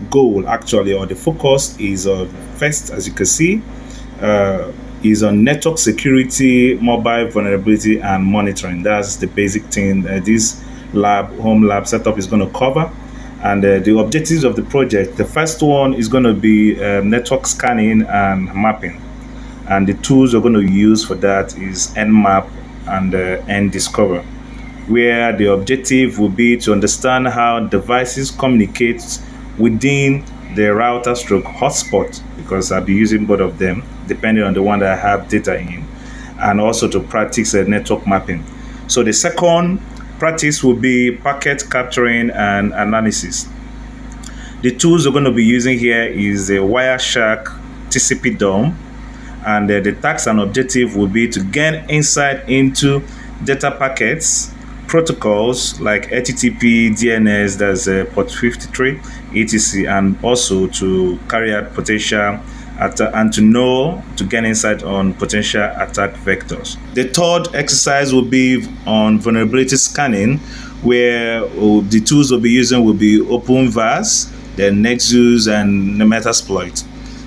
goal actually, or the focus is on first, as you can see, uh, is on network security, mobile vulnerability, and monitoring. That's the basic thing this home lab setup is going to cover. And the objectives of the project, the first one is going to be network scanning and mapping. And the tools we're going to use for that is Nmap and Ndiscover, where the objective will be to understand how devices communicate within the router stroke hotspot, because I'll be using both of them depending on the one that I have data in, and also to practice network mapping. So the second practice will be packet capturing and analysis. The tools we're going to be using here is the Wireshark TCP DOM, and the task and objective will be to gain insight into data packets, protocols like HTTP, DNS, that's port 53, etc., and also to carry out potential attack and to gain insight on potential attack vectors. The third exercise will be on vulnerability scanning, where the tools we'll be using will be OpenVAS, the Nexus, and Metasploit.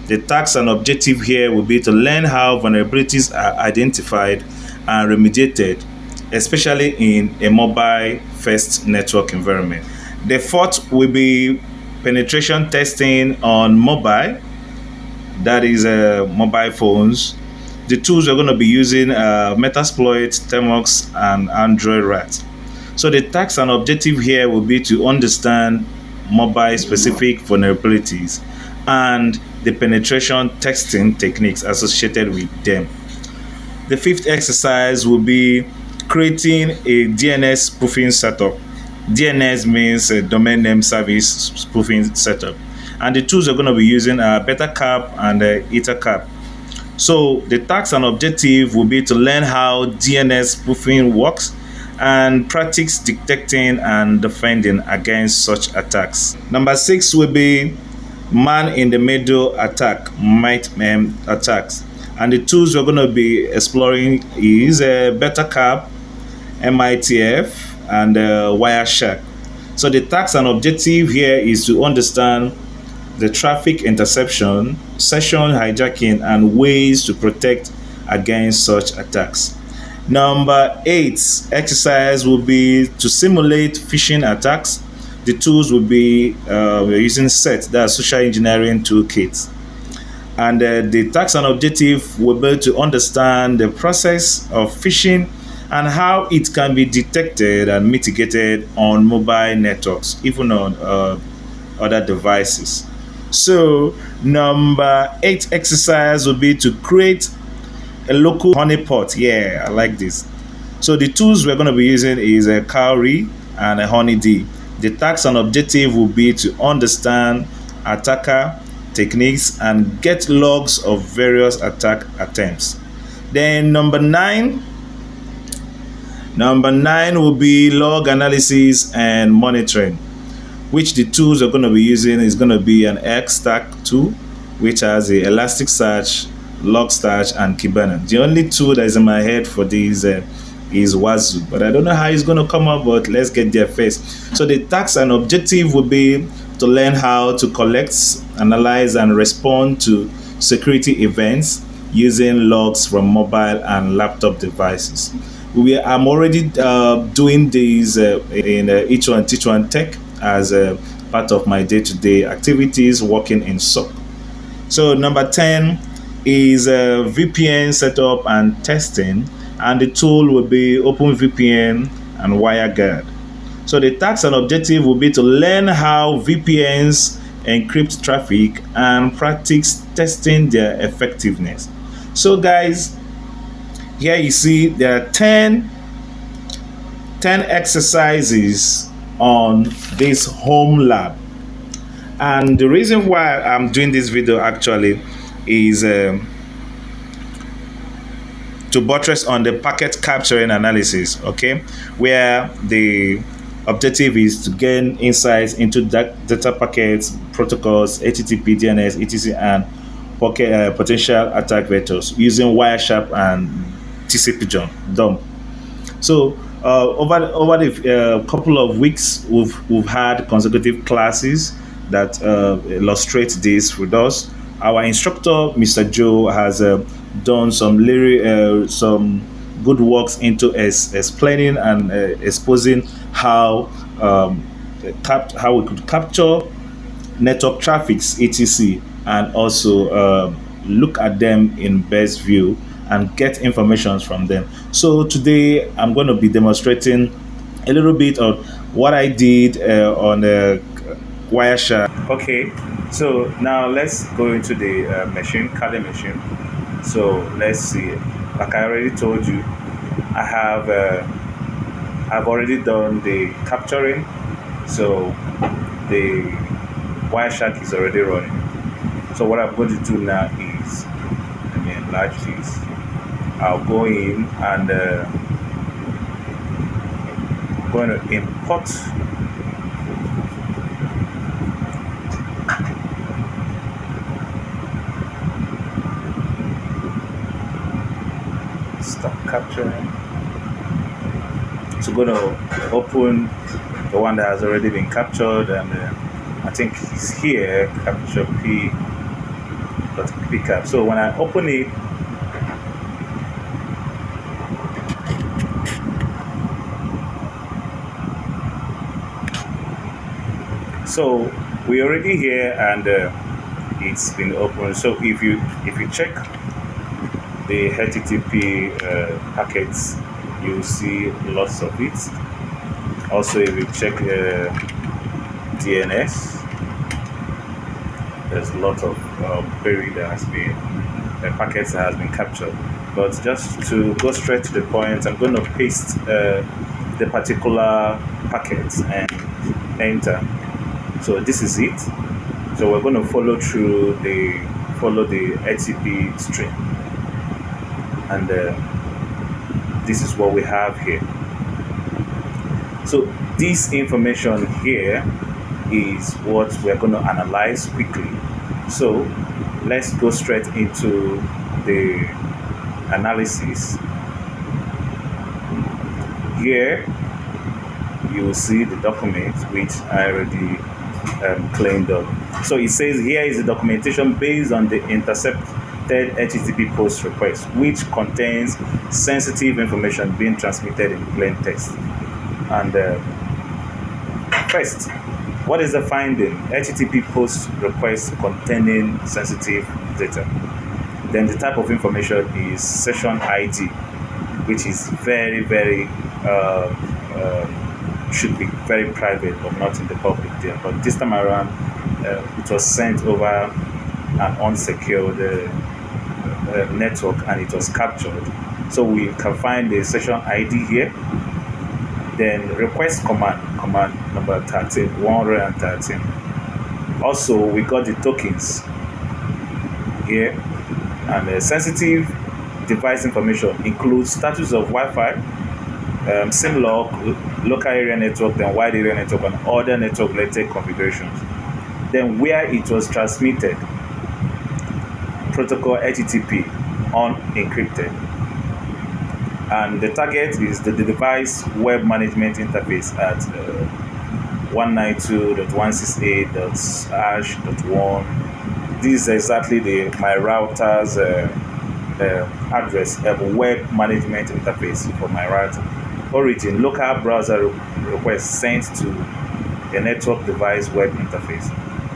The task and objective here will be to learn how vulnerabilities are identified and remediated, especially in a mobile-first network environment. The fourth will be penetration testing on mobile, that is mobile phones. The tools we're going to be using are Metasploit, Termux, and Android Rat. So the task and objective here will be to understand mobile-specific vulnerabilities and the penetration testing techniques associated with them. The fifth exercise will be creating a DNS spoofing setup. DNS means a domain name service spoofing setup. And the tools we're going to be using are BetaCap and EtherCap. So the task and objective will be to learn how DNS spoofing works and practice detecting and defending against such attacks. Number 6 will be man in the middle attack, MITME attacks. And the tools we're going to be exploring is BetaCap, MITF, and Wireshark. So the task and objective here is to understand the traffic interception, session hijacking, and ways to protect against such attacks. Number 8 exercise will be to simulate phishing attacks. The tools will be we're using SET, that's social engineering toolkits. And the task and objective will be to understand the process of phishing and how it can be detected and mitigated on mobile networks, even on other devices. So number 8 exercise will be to create a local honeypot. Yeah, I like this. So the tools we're going to be using is a Cowrie and a Honeyd. The task and objective will be to understand attacker techniques and get logs of various attack attempts. Then number 9 will be log analysis and monitoring, which the tools we're going to be using is going to be an Xstack tool, which has the Elasticsearch, Logstash, and Kibana. The only tool that is in my head for these is Wazoo, but I don't know how it's going to come up, but let's get there first. So the task and objective will be to learn how to collect, analyze, and respond to security events using logs from mobile and laptop devices. I'm already doing these in each one Teach One Tech as a part of my day-to-day activities working in SOC. So number 10 is VPN setup and testing, and the tool will be OpenVPN and WireGuard. So the task and objective will be to learn how VPNs encrypt traffic and practice testing their effectiveness. So guys, here you see there are 10 exercises on this home lab. And the reason why I'm doing this video actually is to buttress on the packet capturing analysis, okay, where the objective is to gain insights into data packets, protocols, HTTP, DNS, etc., and potential attack vectors using Wireshark and TCP DOM. So over the couple of weeks, we've had consecutive classes that illustrate this with us. Our instructor, Mr. Joe, has done some good works into explaining and exposing how how we could capture network traffics, etc., and also look at them in best view and get information from them. So today I'm going to be demonstrating a little bit of what I did on Wireshark. Okay, so now let's go into the machine, Kali machine. So let's see. Like I already told you, I have I've already done the capturing. So the Wireshark is already running. So what I'm going to do now is, let me enlarge this. I'll go in and I'm going to import stop capturing. So I'm going to open the one that has already been captured, and I think it's here, capture p dot pcap. So when I open it, so we're already here, and it's been opened. So if you check the HTTP packets, you see lots of it. Also, if you check DNS, there's a lot of query that has been packets that has been captured. But just to go straight to the point, I'm going to paste the particular packets and enter. So this is it. So we're going to follow the HTTP string, and this is what we have here. So this information here is what we're going to analyze quickly. So let's go straight into the analysis. Here you will see the document which I already claimed on. So it says here is the documentation based on the intercepted HTTP post request, which contains sensitive information being transmitted in plain text. And first, what is the finding? HTTP post request containing sensitive data. Then the type of information is session ID, which is very, very should be very private or not in the public there. But this time around, it was sent over an unsecured network, and it was captured. So we can find the session ID here. Then request command number 13, 113. Also, we got the tokens here, and sensitive device information includes status of Wi-Fi, SIM-lock, local area network, then wide area network, and other network-related configurations. Then where it was transmitted, protocol HTTP, unencrypted. And the target is the device web management interface at 192.168.1. This is exactly my router's address, web management interface for my router. Origin, local browser request sent to a network device web interface.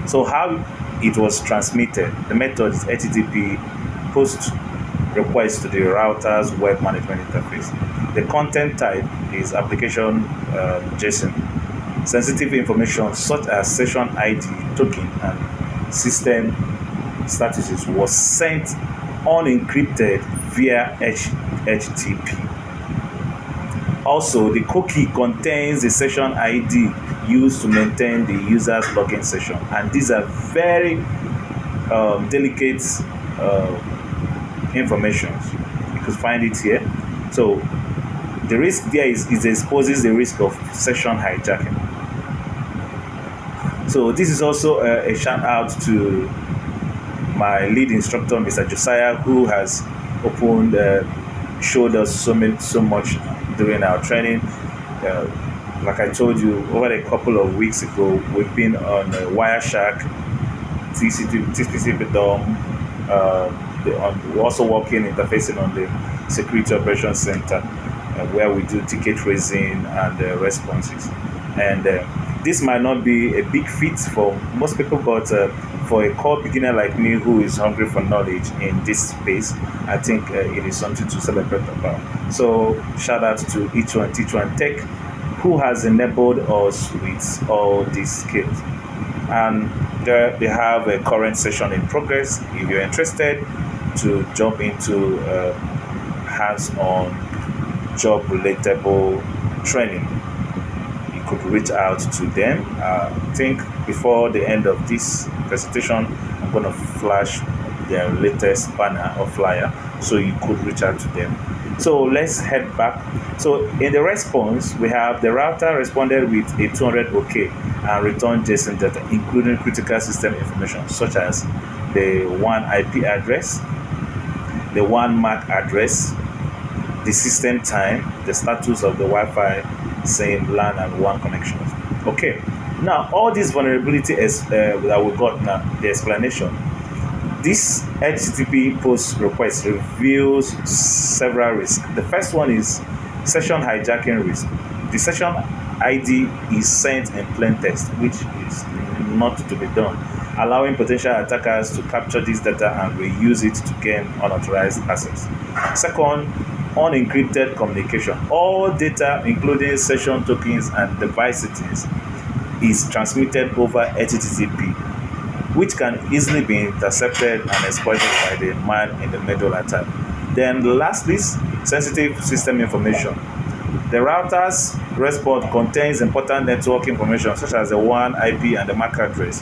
So how it was transmitted, the method is HTTP post request to the router's web management interface. The content type is application JSON. Sensitive information such as session ID, token, and system statuses was sent unencrypted via HTTP. Also, the cookie contains the session ID used to maintain the user's login session, and these are very delicate information. You can find it here. So the risk there is exposes the risk of session hijacking. So this is also a shout out to my lead instructor, Mr. Josiah, who has showed us so much during our training. like I told you, over a couple of weeks ago, we've been on Wireshark, TCP DOM. We're also working interfacing on the Security Operations Center, where we do ticket raising and responses. And this might not be a big fit for most people, but for a core beginner like me who is hungry for knowledge in this space, I think it is something to celebrate about. So shout out to each one, Teach One Tech, who has enabled us with all these skills. And they have a current session in progress. If you're interested to jump into hands-on job relatable training, you could reach out to them. I think before the end of this presentation, I'm going to flash their latest banner or flyer, so you could reach out to them. So let's head back. So in the response, we have the router responded with a 200 OK and returned JSON data, including critical system information such as the WAN IP address, the WAN MAC address, the system time, the status of the Wi-Fi, same LAN and WAN connections. Okay, now all these vulnerability that we got now, the explanation. This HTTP post request reveals several risks. The first one is session hijacking risk. The session ID is sent in plain text, which is not to be done, allowing potential attackers to capture this data and reuse it to gain unauthorized access. Second, unencrypted communication. All data, including session tokens and device settings, is transmitted over HTTP, which can easily be intercepted and exploited by the man in the middle attack. Then lastly, sensitive system information. The router's response contains important network information such as the WAN IP and the MAC address,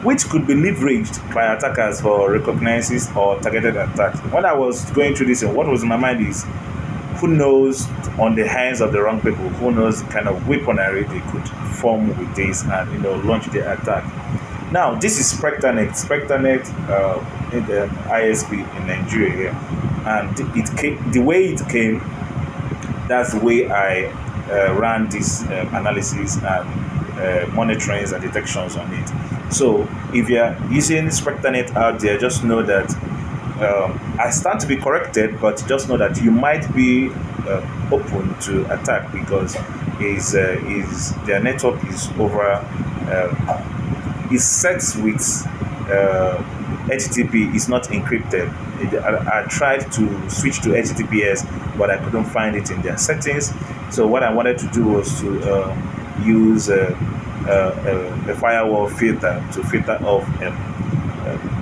which could be leveraged by attackers for reconnaissance or targeted attacks. When I was going through this, what was in my mind is, who knows, on the hands of the wrong people, who knows the kind of weaponry they could form with this and launch the attack. Now, this is SpectraNet. SpectraNet in the ISP in Nigeria here. And the way it came, that's the way I ran this analysis and monitorings and detections on it. So if you're using SpectraNet out there, just know that I stand to be corrected, but just know that you might be open to attack because their network is over. Is set with HTTP, is not encrypted. I tried to switch to HTTPS, but I couldn't find it in their settings. So what I wanted to do was to use a firewall filter to filter off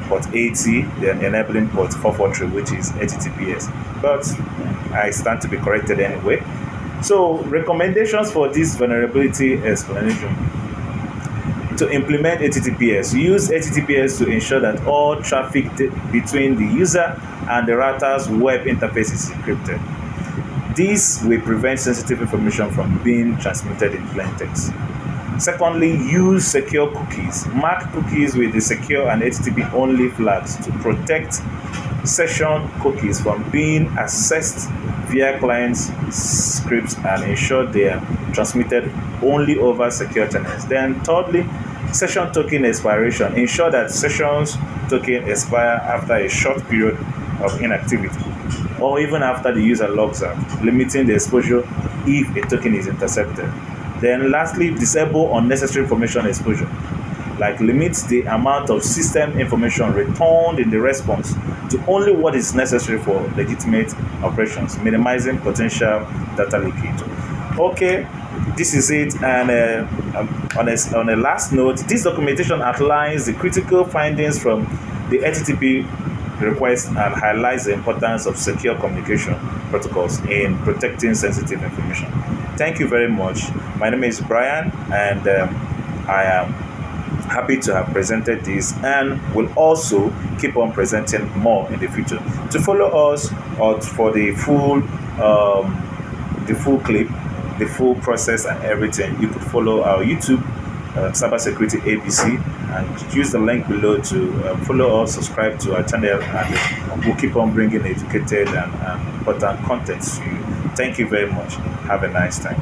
port 80, then enabling port 443, which is HTTPS. But I stand to be corrected anyway. So recommendations for this vulnerability explanation. To implement HTTPS, use HTTPS to ensure that all traffic between the user and the router's web interface is encrypted. This will prevent sensitive information from being transmitted in plain text. Secondly, use secure cookies. Mark cookies with the secure and HTTP only flags to protect session cookies from being accessed via clients scripts and ensure they are transmitted only over secure channels. Then thirdly, session token expiration. Ensure that sessions token expire after a short period of inactivity or even after the user logs out, limiting the exposure if a token is intercepted. Then lastly, disable unnecessary information exposure, like limit the amount of system information returned in the response to only what is necessary for legitimate operations, minimizing potential data leakage. Okay, this is it. And on a last note, this documentation outlines the critical findings from the HTTP request and highlights the importance of secure communication protocols in protecting sensitive information. Thank you very much. My name is Brian, and I am happy to have presented this and will also keep on presenting more in the future. To follow us or for the full clip, the full process and everything, you could follow our YouTube, Cybersecurity ABC, and use the link below to follow us, subscribe to our channel, and we'll keep on bringing educated and important content to you. Thank you very much. Have a nice time.